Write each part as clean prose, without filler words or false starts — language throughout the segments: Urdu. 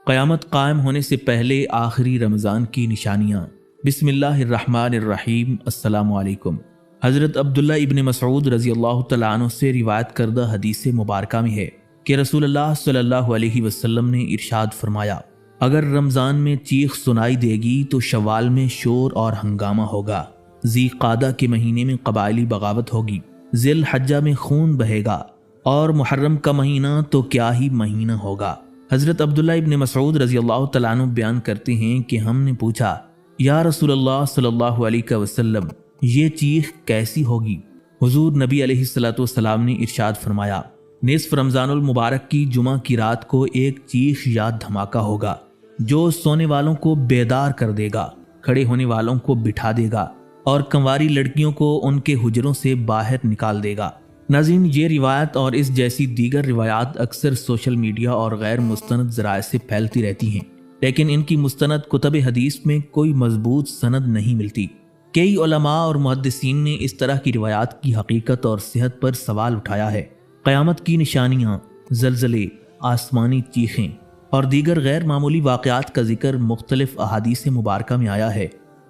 قیامت قائم ہونے سے پہلے آخری رمضان کی نشانیاں۔ بسم اللہ الرحمن الرحیم۔ السلام علیکم۔ حضرت عبداللہ ابن مسعود رضی اللہ تعالیٰ عنہ سے روایت کردہ حدیث مبارکہ میں ہے کہ رسول اللہ صلی اللہ علیہ وسلم نے ارشاد فرمایا، اگر رمضان میں چیخ سنائی دے گی تو شوال میں شور اور ہنگامہ ہوگا، ذی قعدہ کے مہینے میں قبائلی بغاوت ہوگی، ذی الحجہ میں خون بہے گا، اور محرم کا مہینہ تو کیا ہی مہینہ ہوگا۔ حضرت عبداللہ ابن مسعود رضی اللہ تعالیٰ عنہ بیان کرتے ہیں کہ ہم نے پوچھا، یا رسول اللہ صلی اللہ علیہ وسلم، یہ چیخ کیسی ہوگی؟ حضور نبی علیہ السلام نے ارشاد فرمایا، نصف رمضان المبارک کی جمعہ کی رات کو ایک چیخ یا دھماکہ ہوگا جو سونے والوں کو بیدار کر دے گا، کھڑے ہونے والوں کو بٹھا دے گا اور کنواری لڑکیوں کو ان کے حجروں سے باہر نکال دے گا۔ ناظرین، یہ روایت اور اس جیسی دیگر روایات اکثر سوشل میڈیا اور غیر مستند ذرائع سے پھیلتی رہتی ہیں، لیکن ان کی مستند کتب حدیث میں کوئی مضبوط سند نہیں ملتی۔ کئی علماء اور محدثین نے اس طرح کی روایات کی حقیقت اور صحت پر سوال اٹھایا ہے۔ قیامت کی نشانیاں، زلزلے، آسمانی چیخیں اور دیگر غیر معمولی واقعات کا ذکر مختلف احادیث مبارکہ میں آیا ہے،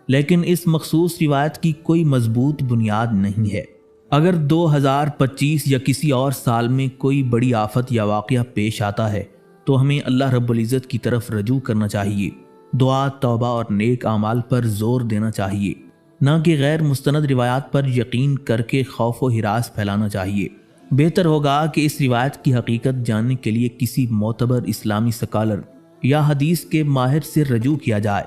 لیکن اس مخصوص روایت کی کوئی مضبوط بنیاد نہیں ہے۔ اگر 2025 یا کسی اور سال میں کوئی بڑی آفت یا واقعہ پیش آتا ہے تو ہمیں اللہ رب العزت کی طرف رجوع کرنا چاہیے، دعا، توبہ اور نیک اعمال پر زور دینا چاہیے، نہ کہ غیر مستند روایات پر یقین کر کے خوف و ہراس پھیلانا چاہیے۔ بہتر ہوگا کہ اس روایت کی حقیقت جاننے کے لیے کسی معتبر اسلامی سکالر یا حدیث کے ماہر سے رجوع کیا جائے۔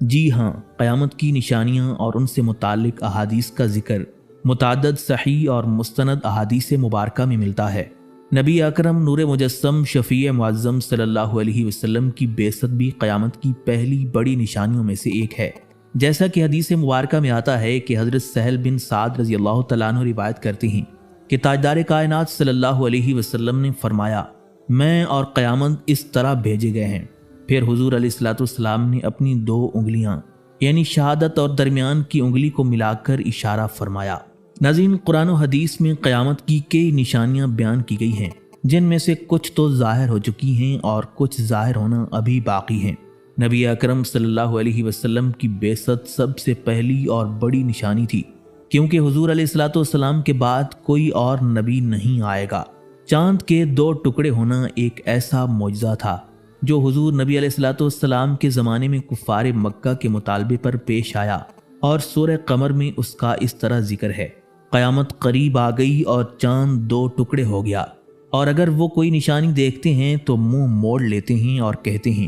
جی ہاں، قیامت کی نشانیاں اور ان سے متعلق احادیث کا ذکر متعدد صحیح اور مستند احادیث مبارکہ میں ملتا ہے۔ نبی اکرم نور مجسم شفیع معظم صلی اللہ علیہ وسلم کی بعثت بھی قیامت کی پہلی بڑی نشانیوں میں سے ایک ہے۔ جیسا کہ حدیث مبارکہ میں آتا ہے کہ حضرت سہل بن سعد رضی اللہ تعالیٰ عنہ روایت کرتے ہیں کہ تاجدار کائنات صلی اللہ علیہ وسلم نے فرمایا، میں اور قیامت اس طرح بھیجے گئے ہیں۔ پھر حضور علیہ السلام نے اپنی 2 انگلیاں یعنی شہادت اور درمیان کی انگلی کو ملا کر اشارہ فرمایا۔ ناظرین، قرآن و حدیث میں قیامت کی کئی نشانیاں بیان کی گئی ہیں، جن میں سے کچھ تو ظاہر ہو چکی ہیں اور کچھ ظاہر ہونا ابھی باقی ہیں۔ نبی اکرم صلی اللہ علیہ وسلم کی بعثت سب سے پہلی اور بڑی نشانی تھی، کیونکہ حضور علیہ السلام کے بعد کوئی اور نبی نہیں آئے گا۔ چاند کے 2 ٹکڑے ہونا ایک ایسا معجزہ تھا جو حضور نبی علیہ السلام کے زمانے میں کفار مکہ کے مطالبے پر پیش آیا، اور سورہ قمر میں اس کا اس طرح ذکر ہے، قیامت قریب آ گئی اور چاند 2 ٹکڑے ہو گیا، اور اگر وہ کوئی نشانی دیکھتے ہیں تو منہ موڑ لیتے ہیں اور کہتے ہیں،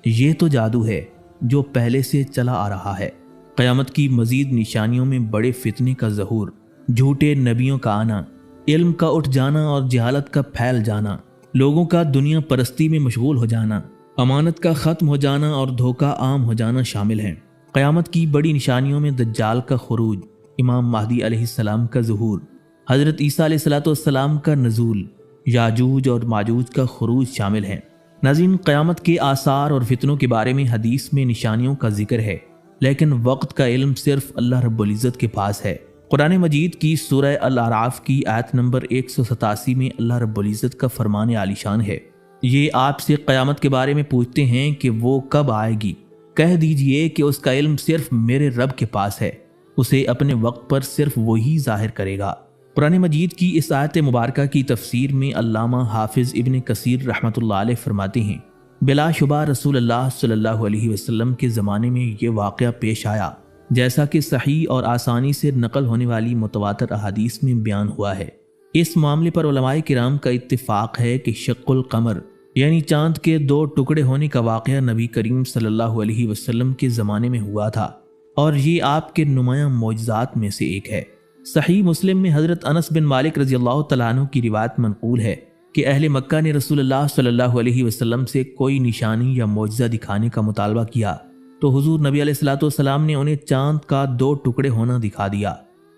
یہ تو جادو ہے جو پہلے سے چلا آ رہا ہے۔ قیامت کی مزید نشانیوں میں بڑے فتنے کا ظہور، جھوٹے نبیوں کا آنا، علم کا اٹھ جانا اور جہالت کا پھیل جانا، لوگوں کا دنیا پرستی میں مشغول ہو جانا، امانت کا ختم ہو جانا اور دھوکہ عام ہو جانا شامل ہیں۔ قیامت کی بڑی نشانیوں میں دجال کا خروج، امام مہدی علیہ السلام کا ظہور، حضرت عیسیٰ علیہ السلام کا نزول، یاجوج اور ماجوج کا خروج شامل ہیں۔ ناظرین، قیامت کے آثار اور فتنوں کے بارے میں حدیث میں نشانیوں کا ذکر ہے، لیکن وقت کا علم صرف اللہ رب العزت کے پاس ہے۔ قرآن مجید کی سورہ الاعراف کی آیت نمبر 187 میں اللہ رب العزت کا فرمان عالی شان ہے، یہ آپ سے قیامت کے بارے میں پوچھتے ہیں کہ وہ کب آئے گی، کہہ دیجئے کہ اس کا علم صرف میرے رب کے پاس ہے، اسے اپنے وقت پر صرف وہی ظاہر کرے گا۔ قرآن مجید کی اس آیت مبارکہ کی تفسیر میں علامہ حافظ ابن کثیر رحمۃ اللہ علیہ فرماتے ہیں، بلا شبہ رسول اللہ صلی اللہ علیہ وسلم کے زمانے میں یہ واقعہ پیش آیا، جیسا کہ صحیح اور آسانی سے نقل ہونے والی متواتر احادیث میں بیان ہوا ہے۔ اس معاملے پر علماء کرام کا اتفاق ہے کہ شق القمر یعنی چاند کے 2 ٹکڑے ہونے کا واقعہ نبی کریم صلی اللہ علیہ وسلم کے زمانے میں ہوا تھا، اور یہ آپ کے نمایاں معجزات میں سے ایک ہے۔ صحیح مسلم میں حضرت انس بن مالک رضی اللہ تعالیٰ عنہ کی روایت منقول ہے کہ اہل مکہ نے رسول اللہ صلی اللہ علیہ وسلم سے کوئی نشانی یا معجزہ دکھانے کا مطالبہ کیا تو حضور نبی علیہ السلام نے انہیں چاند کا 2 ٹکڑے ہونا دکھا دیا۔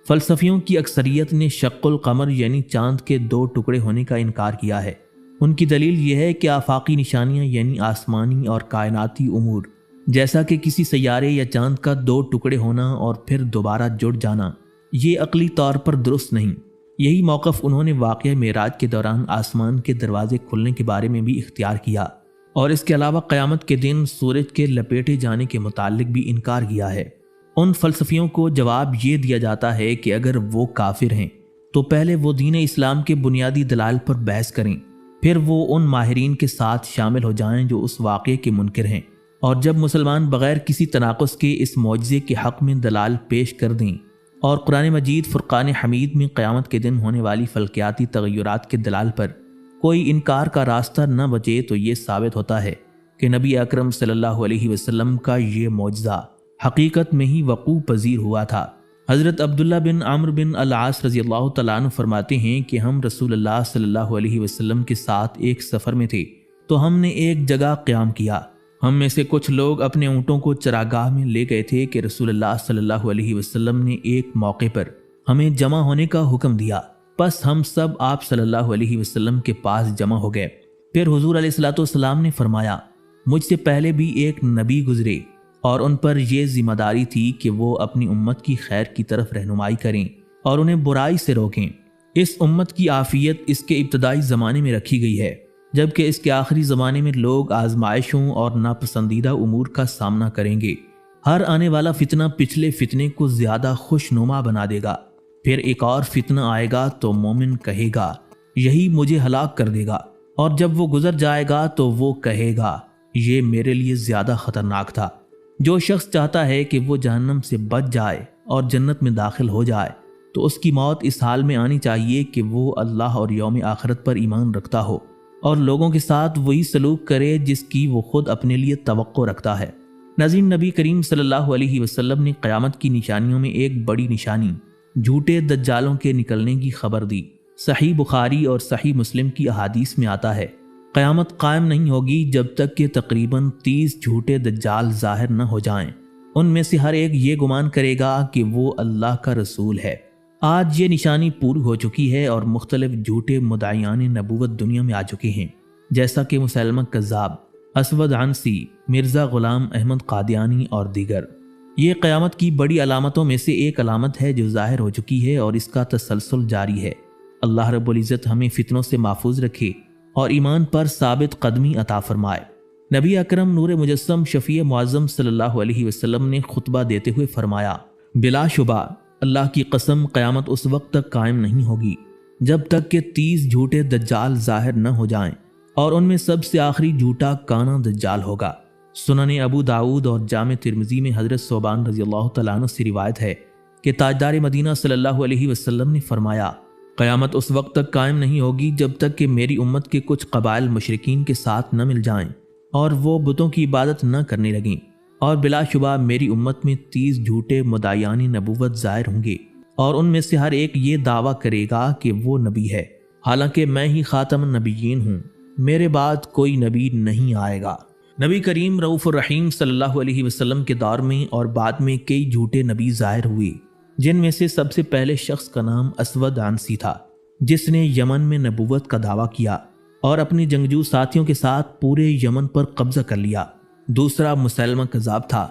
فلسفیوں کی اکثریت نے شق القمر یعنی چاند کے 2 ٹکڑے ہونے کا انکار کیا ہے۔ ان کی دلیل یہ ہے کہ آفاقی نشانیاں یعنی آسمانی اور کائناتی امور، جیسا کہ کسی سیارے یا چاند کا 2 ٹکڑے ہونا اور پھر دوبارہ جڑ جانا، یہ عقلی طور پر درست نہیں۔ یہی موقف انہوں نے واقعہ معراج کے دوران آسمان کے دروازے کھلنے کے بارے میں بھی اختیار کیا۔ اور اس کے علاوہ قیامت کے دن سورج کے لپیٹے جانے کے متعلق بھی انکار کیا ہے۔ ان فلسفیوں کو جواب یہ دیا جاتا ہے کہ اگر وہ کافر ہیں تو پہلے وہ دین اسلام کے بنیادی دلائل پر بحث کریں، پھر وہ ان ماہرین کے ساتھ شامل ہو جائیں جو اس واقعے کے منکر ہیں، اور جب مسلمان بغیر کسی تناقض کے اس معجزے کے حق میں دلائل پیش کر دیں اور قرآن مجید فرقان حمید میں قیامت کے دن ہونے والی فلکیاتی تغیرات کے دلائل پر کوئی انکار کا راستہ نہ بچے، تو یہ ثابت ہوتا ہے کہ نبی اکرم صلی اللہ علیہ وسلم کا یہ معجزہ حقیقت میں ہی وقوع پذیر ہوا تھا۔ حضرت عبداللہ بن عمرو بن العاص رضی اللہ تعالیٰ عنہ فرماتے ہیں کہ ہم رسول اللہ صلی اللہ علیہ وسلم کے ساتھ ایک سفر میں تھے تو ہم نے ایک جگہ قیام کیا۔ ہم میں سے کچھ لوگ اپنے اونٹوں کو چراگاہ میں لے گئے تھے کہ رسول اللہ صلی اللہ علیہ وسلم نے ایک موقع پر ہمیں جمع ہونے کا حکم دیا، پس ہم سب آپ صلی اللہ علیہ وسلم کے پاس جمع ہو گئے۔ پھر حضور علیہ الصلوۃ والسلام نے فرمایا، مجھ سے پہلے بھی ایک نبی گزرے اور ان پر یہ ذمہ داری تھی کہ وہ اپنی امت کی خیر کی طرف رہنمائی کریں اور انہیں برائی سے روکیں۔ اس امت کی عافیت اس کے ابتدائی زمانے میں رکھی گئی ہے، جبکہ اس کے آخری زمانے میں لوگ آزمائشوں اور ناپسندیدہ امور کا سامنا کریں گے۔ ہر آنے والا فتنہ پچھلے فتنے کو زیادہ خوشنما بنا دے گا۔ پھر ایک اور فتنہ آئے گا تو مومن کہے گا یہی مجھے ہلاک کر دے گا، اور جب وہ گزر جائے گا تو وہ کہے گا یہ میرے لیے زیادہ خطرناک تھا۔ جو شخص چاہتا ہے کہ وہ جہنم سے بچ جائے اور جنت میں داخل ہو جائے تو اس کی موت اس حال میں آنی چاہیے کہ وہ اللہ اور یوم آخرت پر ایمان رکھتا ہو اور لوگوں کے ساتھ وہی سلوک کرے جس کی وہ خود اپنے لیے توقع رکھتا ہے۔ ناظرین، نبی کریم صلی اللہ علیہ وسلم نے قیامت کی نشانیوں میں ایک بڑی نشانی جھوٹے دجالوں کے نکلنے کی خبر دی۔ صحیح بخاری اور صحیح مسلم کی احادیث میں آتا ہے، قیامت قائم نہیں ہوگی جب تک کہ تقریباً 30 جھوٹے دجال ظاہر نہ ہو جائیں۔ ان میں سے ہر ایک یہ گمان کرے گا کہ وہ اللہ کا رسول ہے۔ آج یہ نشانی پوری ہو چکی ہے اور مختلف جھوٹے مدعیان نبوت دنیا میں آ چکے ہیں، جیسا کہ مسلمہ کذاب، اسود عنسی، مرزا غلام احمد قادیانی اور دیگر۔ یہ قیامت کی بڑی علامتوں میں سے ایک علامت ہے جو ظاہر ہو چکی ہے اور اس کا تسلسل جاری ہے۔ اللہ رب العزت ہمیں فتنوں سے محفوظ رکھے اور ایمان پر ثابت قدمی عطا فرمائے۔ نبی اکرم نور مجسم شفیع معظم صلی اللہ علیہ وسلم نے خطبہ دیتے ہوئے فرمایا، بلا شبہ اللہ کی قسم قیامت اس وقت تک قائم نہیں ہوگی جب تک کہ 30 جھوٹے دجال ظاہر نہ ہو جائیں، اور ان میں سب سے آخری جھوٹا کانا دجال ہوگا۔ سنن ابو داؤد اور جامع ترمذی میں حضرت ثوبان رضی اللہ تعالیٰ عنہ سے روایت ہے کہ تاجدار مدینہ صلی اللہ علیہ وسلم نے فرمایا، قیامت اس وقت تک قائم نہیں ہوگی جب تک کہ میری امت کے کچھ قبائل مشرکین کے ساتھ نہ مل جائیں اور وہ بتوں کی عبادت نہ کرنے لگیں، اور بلا شبہ میری امت میں 30 جھوٹے مدعیان نبوت ظاہر ہوں گے، اور ان میں سے ہر ایک یہ دعویٰ کرے گا کہ وہ نبی ہے، حالانکہ میں ہی خاتم النبیین ہوں، میرے بعد کوئی نبی نہیں آئے گا۔ نبی کریم رؤوف الرحیم صلی اللہ علیہ وسلم کے دور میں اور بعد میں کئی جھوٹے نبی ظاہر ہوئے، جن میں سے سب سے پہلے شخص کا نام اسود عنسی تھا، جس نے یمن میں نبوت کا دعویٰ کیا اور اپنی جنگجو ساتھیوں کے ساتھ پورے یمن پر قبضہ کر لیا۔ دوسرا مسلمہ کذاب تھا،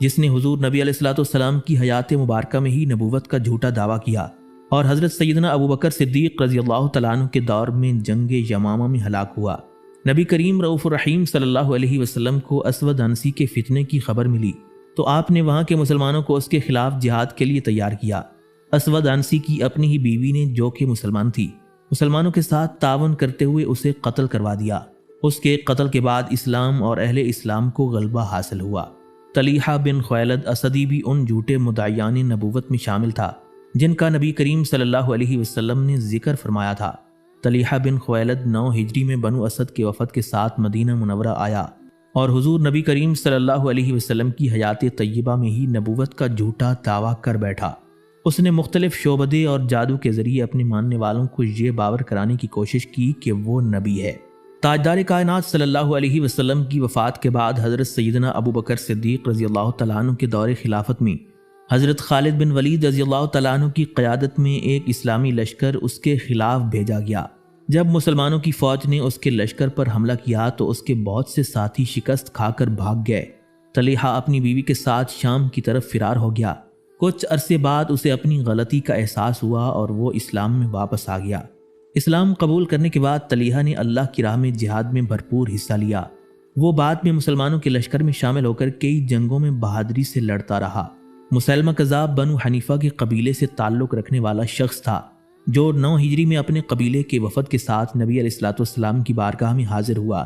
جس نے حضور نبی علیہ الصلوۃ والسلام کی حیات مبارکہ میں ہی نبوت کا جھوٹا دعویٰ کیا اور حضرت سیدنا ابو بکر صدیق رضی اللہ تعالیٰ عنہ کے دور میں جنگ یمامہ میں ہلاک ہوا۔ نبی کریم رؤوف الرحیم صلی اللہ علیہ وسلم کو اسود عنسی کے فتنے کی خبر ملی تو آپ نے وہاں کے مسلمانوں کو اس کے خلاف جہاد کے لیے تیار کیا۔ اسود عنسی کی اپنی ہی بیوی نے، جو کہ مسلمان تھی، مسلمانوں کے ساتھ تعاون کرتے ہوئے اسے قتل کروا دیا۔ اس کے قتل کے بعد اسلام اور اہل اسلام کو غلبہ حاصل ہوا۔ طلیحہ بن خویلد اسدی بھی ان جھوٹے مدعیان نبوت میں شامل تھا جن کا نبی کریم صلی اللہ علیہ وسلم نے ذکر فرمایا تھا۔ طلیحہ بن خویلد 9 ہجری میں بنو اسد کے وفد کے ساتھ مدینہ منورہ آیا اور حضور نبی کریم صلی اللہ علیہ وسلم کی حیات طیبہ میں ہی نبوت کا جھوٹا دعویٰ کر بیٹھا۔ اس نے مختلف شعبدے اور جادو کے ذریعے اپنے ماننے والوں کو یہ باور کرانے کی کوشش کی کہ وہ نبی ہے۔ تاجدار کائنات صلی اللہ علیہ وسلم کی وفات کے بعد حضرت سیدنا ابو بکر صدیق رضی اللہ تعالیٰ عنہ کے دور خلافت میں حضرت خالد بن ولید رضی اللہ تعالیٰ عنہ کی قیادت میں ایک اسلامی لشکر اس کے خلاف بھیجا گیا۔ جب مسلمانوں کی فوج نے اس کے لشکر پر حملہ کیا تو اس کے بہت سے ساتھی شکست کھا کر بھاگ گئے۔ طلیحہ اپنی بیوی کے ساتھ شام کی طرف فرار ہو گیا۔ کچھ عرصے بعد اسے اپنی غلطی کا احساس ہوا اور وہ اسلام میں واپس آ گیا۔ اسلام قبول کرنے کے بعد طلیحہ نے اللہ کی راہ میں جہاد میں بھرپور حصہ لیا وہ بعد میں مسلمانوں کے لشکر میں شامل ہو کر کئی جنگوں میں بہادری سے لڑتا رہا۔ مسلمہ کذاب بنو حنیفہ کے قبیلے سے تعلق رکھنے والا شخص تھا جو 9 ہجری میں اپنے قبیلے کے وفد کے ساتھ نبی علیہ الصلوۃ والسلام کی بارگاہ میں حاضر ہوا۔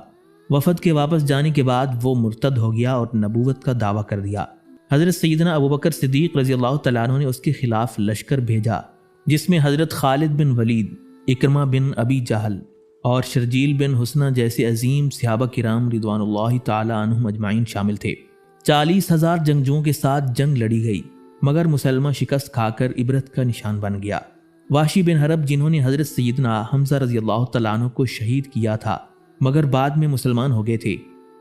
وفد کے واپس جانے کے بعد وہ مرتد ہو گیا اور نبوت کا دعویٰ کر دیا۔ حضرت سیدنا ابوبکر صدیق رضی اللہ تعالیٰ عنہ نے اس کے خلاف لشکر بھیجا، جس میں حضرت خالد بن ولید، اکرمہ بن ابی جہل اور شرجیل بن حسنہ جیسے عظیم صحابہ کرام رضوان اللہ تعالیٰ عنہم اجمعین شامل تھے۔ 40,000 جنگجوؤں کے ساتھ جنگ لڑی گئی، مگر مسلمہ شکست کھا کر عبرت کا نشان بن گیا۔ وحشی بن حرب، جنہوں نے حضرت سیدنا حمزہ رضی اللہ تعالیٰ عنہ کو شہید کیا تھا مگر بعد میں مسلمان ہو گئے تھے،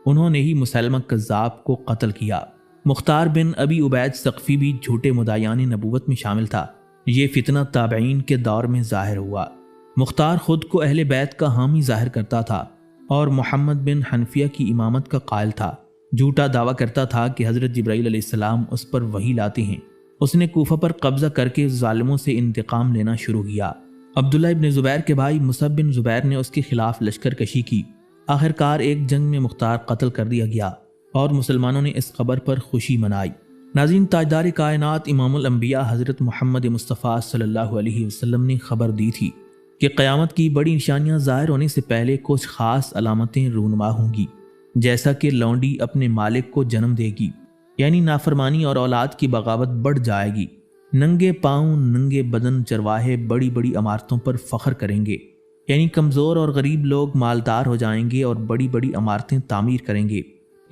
انہوں نے ہی مسلمہ کذاب کو قتل کیا۔ مختار بن ابی عبید ثقفی بھی جھوٹے مدعیان نبوت میں شامل تھا۔ یہ فتنہ تابعین کے دور میں ظاہر ہوا۔ مختار خود کو اہل بیت کا حامی ظاہر کرتا تھا اور محمد بن حنفیہ کی امامت کا قائل تھا۔ جھوٹا دعویٰ کرتا تھا کہ حضرت جبرائیل علیہ السلام اس پر وحی لاتے ہیں۔ اس نے کوفہ پر قبضہ کر کے ظالموں سے انتقام لینا شروع کیا۔ عبداللہ ابن زبیر کے بھائی مصعب بن زبیر نے اس کے خلاف لشکر کشی کی۔ آخرکار ایک جنگ میں مختار قتل کر دیا گیا اور مسلمانوں نے اس خبر پر خوشی منائی۔ ناظرین، تاجدار کائنات امام الانبیاء حضرت محمد مصطفیٰ صلی اللہ علیہ وسلم نے خبر دی تھی کہ قیامت کی بڑی نشانیاں ظاہر ہونے سے پہلے کچھ خاص علامتیں رونما ہوں گی، جیسا کہ لونڈی اپنے مالک کو جنم دے گی، یعنی نافرمانی اور اولاد کی بغاوت بڑھ جائے گی۔ ننگے پاؤں ننگے بدن چرواہے بڑی بڑی عمارتوں پر فخر کریں گے، یعنی کمزور اور غریب لوگ مالدار ہو جائیں گے اور بڑی بڑی عمارتیں تعمیر کریں گے۔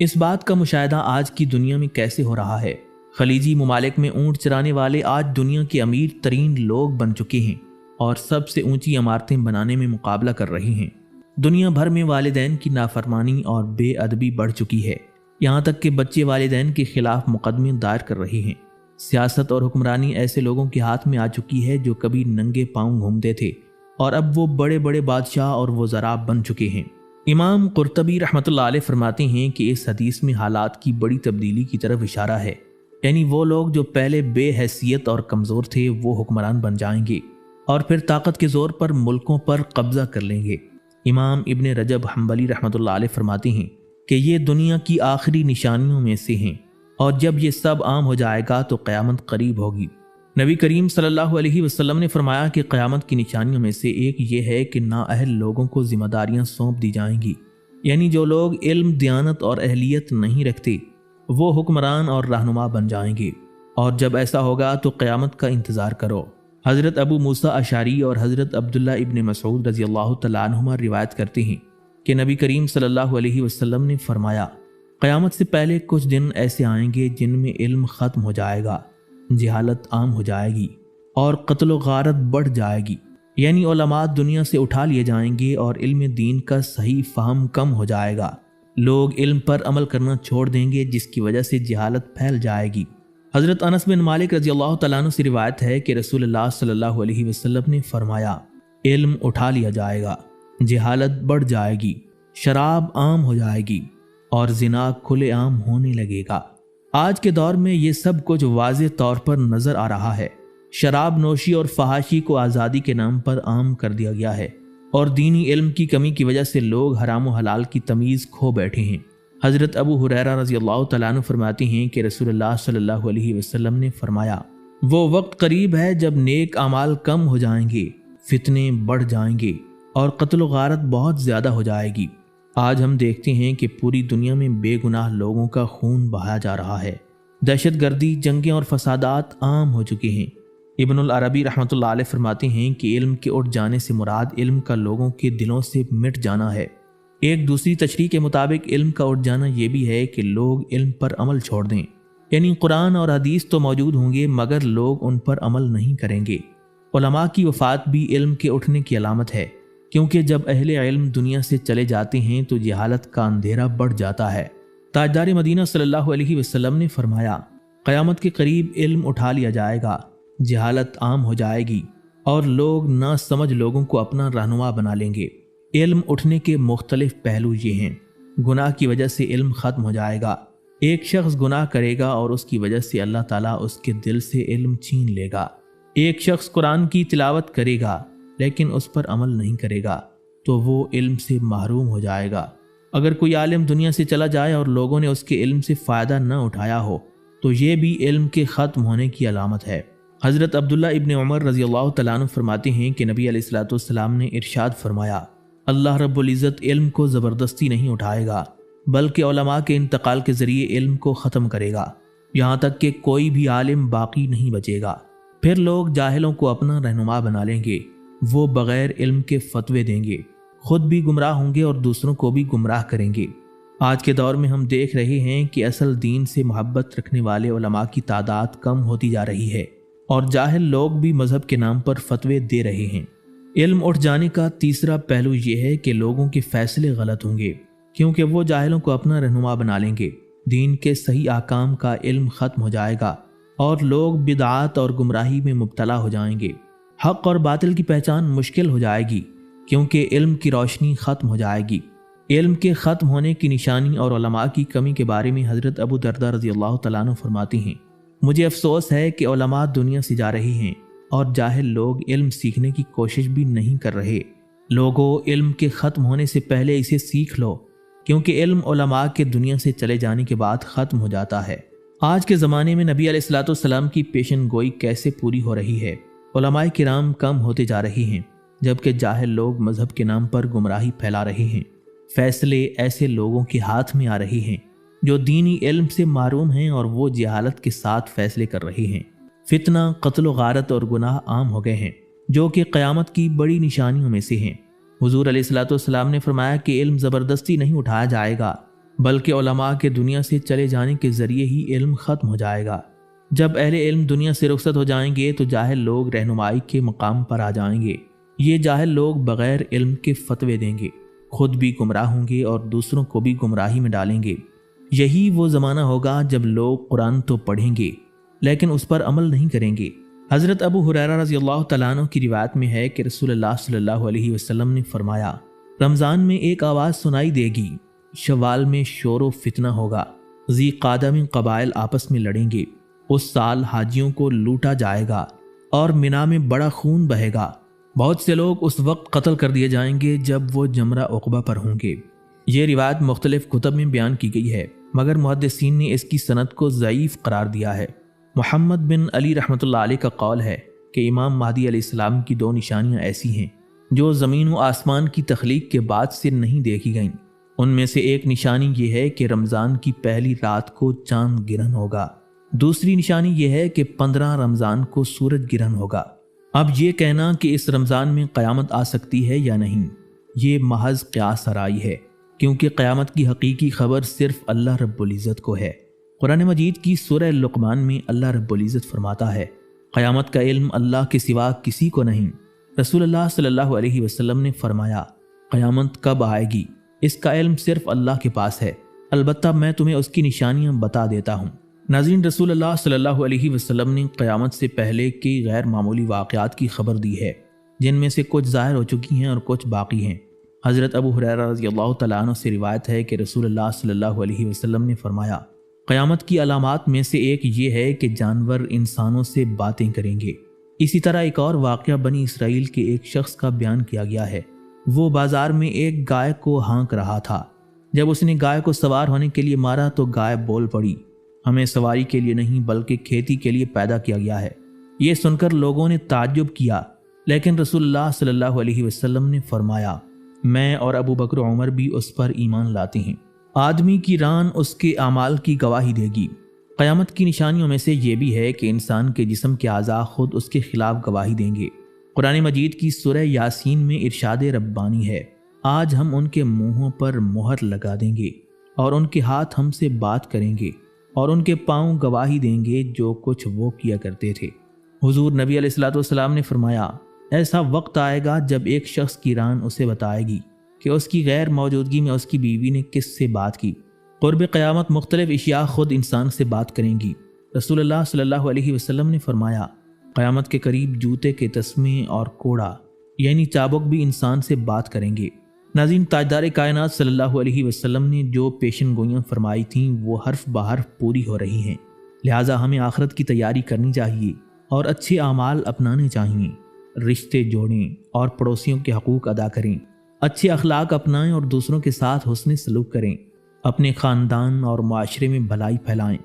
اس بات کا مشاہدہ آج کی دنیا میں کیسے ہو رہا ہے؟ خلیجی ممالک میں اونٹ چرانے والے آج دنیا کے امیر ترین لوگ بن چکے ہیں اور سب سے اونچی عمارتیں بنانے میں مقابلہ کر رہے ہیں۔ دنیا بھر میں والدین کی نافرمانی اور بے ادبی بڑھ چکی ہے، یہاں تک کہ بچے والدین کے خلاف مقدمے دائر کر رہے ہیں۔ سیاست اور حکمرانی ایسے لوگوں کے ہاتھ میں آ چکی ہے جو کبھی ننگے پاؤں گھومتے تھے اور اب وہ بڑے بڑے بادشاہ اور وزراء بن چکے ہیں۔ امام قرطبی رحمۃ اللہ علیہ فرماتے ہیں کہ اس حدیث میں حالات کی بڑی تبدیلی کی طرف اشارہ ہے، یعنی وہ لوگ جو پہلے بے حیثیت اور کمزور تھے وہ حکمران بن جائیں گے اور پھر طاقت کے زور پر ملکوں پر قبضہ کر لیں گے۔ امام ابن رجب حنبلی رحمۃ اللہ علیہ فرماتے ہیں کہ یہ دنیا کی آخری نشانیوں میں سے ہیں، اور جب یہ سب عام ہو جائے گا تو قیامت قریب ہوگی۔ نبی کریم صلی اللہ علیہ وسلم نے فرمایا کہ قیامت کی نشانیوں میں سے ایک یہ ہے کہ نااہل لوگوں کو ذمہ داریاں سونپ دی جائیں گی، یعنی جو لوگ علم، دیانت اور اہلیت نہیں رکھتے وہ حکمران اور رہنما بن جائیں گے، اور جب ایسا ہوگا تو قیامت کا انتظار کرو۔ حضرت ابو موسیٰ اشعری اور حضرت عبداللہ ابن مسعود رضی اللہ تعالیٰ عنہما روایت کرتے ہیں کہ نبی کریم صلی اللہ علیہ وسلم نے فرمایا، قیامت سے پہلے کچھ دن ایسے آئیں گے جن میں علم ختم ہو جائے گا، جہالت عام ہو جائے گی اور قتل و غارت بڑھ جائے گی، یعنی علماء دنیا سے اٹھا لیے جائیں گے اور علم دین کا صحیح فہم کم ہو جائے گا۔ لوگ علم پر عمل کرنا چھوڑ دیں گے جس کی وجہ سے جہالت پھیل جائے گی۔ حضرت انس بن مالک رضی اللہ تعالیٰ عنہ سے روایت ہے کہ رسول اللہ صلی اللہ علیہ وسلم نے فرمایا، علم اٹھا لیا جائے گا، جہالت بڑھ جائے گی، شراب عام ہو جائے گی اور زنا کھلے عام ہونے لگے گا۔ آج کے دور میں یہ سب کچھ واضح طور پر نظر آ رہا ہے۔ شراب نوشی اور فحاشی کو آزادی کے نام پر عام کر دیا گیا ہے، اور دینی علم کی کمی کی وجہ سے لوگ حرام و حلال کی تمیز کھو بیٹھے ہیں۔ حضرت ابو ہریرہ رضی اللہ تعالیٰ عنہ فرماتے ہیں کہ رسول اللہ صلی اللہ علیہ وسلم نے فرمایا، وہ وقت قریب ہے جب نیک اعمال کم ہو جائیں گے، فتنے بڑھ جائیں گے اور قتل و غارت بہت زیادہ ہو جائے گی۔ آج ہم دیکھتے ہیں کہ پوری دنیا میں بے گناہ لوگوں کا خون بہایا جا رہا ہے، دہشت گردی، جنگیں اور فسادات عام ہو چکے ہیں۔ ابن العربی رحمۃ اللہ علیہ فرماتے ہیں کہ علم کے اٹھ جانے سے مراد علم کا لوگوں کے دلوں سے مٹ جانا ہے۔ ایک دوسری تشریح کے مطابق علم کا اٹھ جانا یہ بھی ہے کہ لوگ علم پر عمل چھوڑ دیں، یعنی قرآن اور حدیث تو موجود ہوں گے مگر لوگ ان پر عمل نہیں کریں گے۔ علماء کی وفات بھی علم کے اٹھنے کی علامت ہے، کیونکہ جب اہل علم دنیا سے چلے جاتے ہیں تو جہالت کا اندھیرا بڑھ جاتا ہے۔ تاجدار مدینہ صلی اللہ علیہ وسلم نے فرمایا، قیامت کے قریب علم اٹھا لیا جائے گا، جہالت عام ہو جائے گی اور لوگ نا سمجھ لوگوں کو اپنا رہنما بنا لیں گے۔ علم اٹھنے کے مختلف پہلو یہ ہیں۔ گناہ کی وجہ سے علم ختم ہو جائے گا۔ ایک شخص گناہ کرے گا اور اس کی وجہ سے اللہ تعالیٰ اس کے دل سے علم چھین لے گا۔ ایک شخص قرآن کی تلاوت کرے گا لیکن اس پر عمل نہیں کرے گا تو وہ علم سے محروم ہو جائے گا۔ اگر کوئی عالم دنیا سے چلا جائے اور لوگوں نے اس کے علم سے فائدہ نہ اٹھایا ہو تو یہ بھی علم کے ختم ہونے کی علامت ہے۔ حضرت عبداللہ ابن عمر رضی اللہ تعالیٰ عنہ فرماتے ہیں کہ نبی علیہ الصلوۃ والسلام نے ارشاد فرمایا، اللہ رب العزت علم کو زبردستی نہیں اٹھائے گا بلکہ علماء کے انتقال کے ذریعے علم کو ختم کرے گا، یہاں تک کہ کوئی بھی عالم باقی نہیں بچے گا۔ پھر لوگ جاہلوں کو اپنا رہنما بنا لیں گے، وہ بغیر علم کے فتوے دیں گے، خود بھی گمراہ ہوں گے اور دوسروں کو بھی گمراہ کریں گے۔ آج کے دور میں ہم دیکھ رہے ہیں کہ اصل دین سے محبت رکھنے والے علماء کی تعداد کم ہوتی جا رہی ہے اور جاہل لوگ بھی مذہب کے نام پر فتوے دے رہے ہیں۔ علم اٹھ جانے کا تیسرا پہلو یہ ہے کہ لوگوں کے فیصلے غلط ہوں گے، کیونکہ وہ جاہلوں کو اپنا رہنما بنا لیں گے۔ دین کے صحیح احکام کا علم ختم ہو جائے گا اور لوگ بدعات اور گمراہی میں مبتلا ہو جائیں گے۔ حق اور باطل کی پہچان مشکل ہو جائے گی کیونکہ علم کی روشنی ختم ہو جائے گی۔ علم کے ختم ہونے کی نشانی اور علماء کی کمی کے بارے میں حضرت ابو درداء رضی اللہ تعالیٰ عنہ فرماتے ہیں، مجھے افسوس ہے کہ علماء دنیا سے جا رہے ہیں اور جاہل لوگ علم سیکھنے کی کوشش بھی نہیں کر رہے۔ لوگوں، علم کے ختم ہونے سے پہلے اسے سیکھ لو، کیونکہ علم علماء کے دنیا سے چلے جانے کے بعد ختم ہو جاتا ہے۔ آج کے زمانے میں نبی علیہ الصلوۃ والسلام کی پیشن گوئی کیسے پوری ہو رہی ہے؟ علماء کرام کم ہوتے جا رہے ہیں جبکہ جاہل لوگ مذہب کے نام پر گمراہی پھیلا رہے ہیں۔ فیصلے ایسے لوگوں کے ہاتھ میں آ رہے ہیں جو دینی علم سے محروم ہیں اور وہ جہالت کے ساتھ فیصلے کر رہے ہیں۔ فتنہ، قتل و غارت اور گناہ عام ہو گئے ہیں جو کہ قیامت کی بڑی نشانیوں میں سے ہیں۔ حضور علیہ الصلوۃ والسلام نے فرمایا کہ علم زبردستی نہیں اٹھایا جائے گا بلکہ علماء کے دنیا سے چلے جانے کے ذریعے ہی علم ختم ہو جائے گا۔ جب اہل علم دنیا سے رخصت ہو جائیں گے تو جاہل لوگ رہنمائی کے مقام پر آ جائیں گے۔ یہ جاہل لوگ بغیر علم کے فتوے دیں گے، خود بھی گمراہ ہوں گے اور دوسروں کو بھی گمراہی میں ڈالیں گے۔ یہی وہ زمانہ ہوگا جب لوگ قرآن تو پڑھیں گے لیکن اس پر عمل نہیں کریں گے۔ حضرت ابو ہریرہ رضی اللہ تعالیٰ عنہ کی روایت میں ہے کہ رسول اللہ صلی اللہ علیہ وسلم نے فرمایا، رمضان میں ایک آواز سنائی دے گی، شوال میں شور و فتنہ ہوگا، ذی قعدہ میں قبائل آپس میں لڑیں گے، اس سال حاجیوں کو لوٹا جائے گا اور منا میں بڑا خون بہے گا، بہت سے لوگ اس وقت قتل کر دیے جائیں گے جب وہ جمرہ عقبہ پر ہوں گے۔ یہ روایت مختلف کتب میں بیان کی گئی ہے مگر محدثین نے اس کی سند کو ضعیف قرار دیا ہے۔ محمد بن علی رحمۃ اللہ علیہ کا قول ہے کہ امام مہدی علیہ السلام کی دو نشانیاں ایسی ہیں جو زمین و آسمان کی تخلیق کے بعد سے نہیں دیکھی گئیں۔ ان میں سے ایک نشانی یہ ہے کہ رمضان کی پہلی رات کو چاند گرہن ہوگا، دوسری نشانی یہ ہے کہ 15 رمضان کو سورج گرہن ہوگا۔ اب یہ کہنا کہ اس رمضان میں قیامت آ سکتی ہے یا نہیں، یہ محض قیاس آرائی ہے، کیونکہ قیامت کی حقیقی خبر صرف اللہ رب العزت کو ہے۔ قرآن مجید کی سورہ لقمان میں اللہ رب العزت فرماتا ہے، قیامت کا علم اللہ کے سوا کسی کو نہیں۔ رسول اللہ صلی اللہ علیہ وسلم نے فرمایا، قیامت کب آئے گی اس کا علم صرف اللہ کے پاس ہے، البتہ میں تمہیں اس کی نشانیاں بتا دیتا ہوں۔ ناظرین، رسول اللہ صلی اللہ علیہ وسلم نے قیامت سے پہلے کئی غیر معمولی واقعات کی خبر دی ہے، جن میں سے کچھ ظاہر ہو چکی ہیں اور کچھ باقی ہیں۔ حضرت ابو ہریرہ رضی اللہ تعالیٰ عنہ سے روایت ہے کہ رسول اللہ صلی اللہ علیہ وسلم نے فرمایا، قیامت کی علامات میں سے ایک یہ ہے کہ جانور انسانوں سے باتیں کریں گے۔ اسی طرح ایک اور واقعہ بنی اسرائیل کے ایک شخص کا بیان کیا گیا ہے۔ وہ بازار میں ایک گائے کو ہانک رہا تھا، جب اس نے گائے کو سوار ہونے کے لیے مارا تو گائے بول پڑی، ہمیں سواری کے لیے نہیں بلکہ کھیتی کے لیے پیدا کیا گیا ہے۔ یہ سن کر لوگوں نے تعجب کیا، لیکن رسول اللہ صلی اللہ علیہ وسلم نے فرمایا، میں اور ابو بکر و عمر بھی اس پر ایمان لاتے ہیں۔ آدمی کی ران اس کے اعمال کی گواہی دے گی۔ قیامت کی نشانیوں میں سے یہ بھی ہے کہ انسان کے جسم کے اعضاء خود اس کے خلاف گواہی دیں گے۔ قرآن مجید کی سورہ یاسین میں ارشاد ربانی ہے، آج ہم ان کے منہوں پر مہر لگا دیں گے اور ان کے ہاتھ ہم سے بات کریں گے اور ان کے پاؤں گواہی دیں گے جو کچھ وہ کیا کرتے تھے۔ حضور نبی علیہ الصلوۃ والسلام نے فرمایا، ایسا وقت آئے گا جب ایک شخص کی ران اسے بتائے گی کہ اس کی غیر موجودگی میں اس کی بیوی نے کس سے بات کی۔ قرب قیامت مختلف اشیاء خود انسان سے بات کریں گی۔ رسول اللہ صلی اللہ علیہ وسلم نے فرمایا، قیامت کے قریب جوتے کے تسمے اور کوڑا یعنی چابک بھی انسان سے بات کریں گے۔ ناظرین، تاجدار کائنات صلی اللہ علیہ وسلم نے جو پیشن گوئیاں فرمائی تھیں وہ حرف بحرف پوری ہو رہی ہیں، لہٰذا ہمیں آخرت کی تیاری کرنی چاہیے اور اچھے اعمال اپنانے چاہیے، رشتے جوڑیں اور پڑوسیوں کے حقوق ادا کریں، اچھے اخلاق اپنائیں اور دوسروں کے ساتھ حسن سلوک کریں، اپنے خاندان اور معاشرے میں بھلائی پھیلائیں۔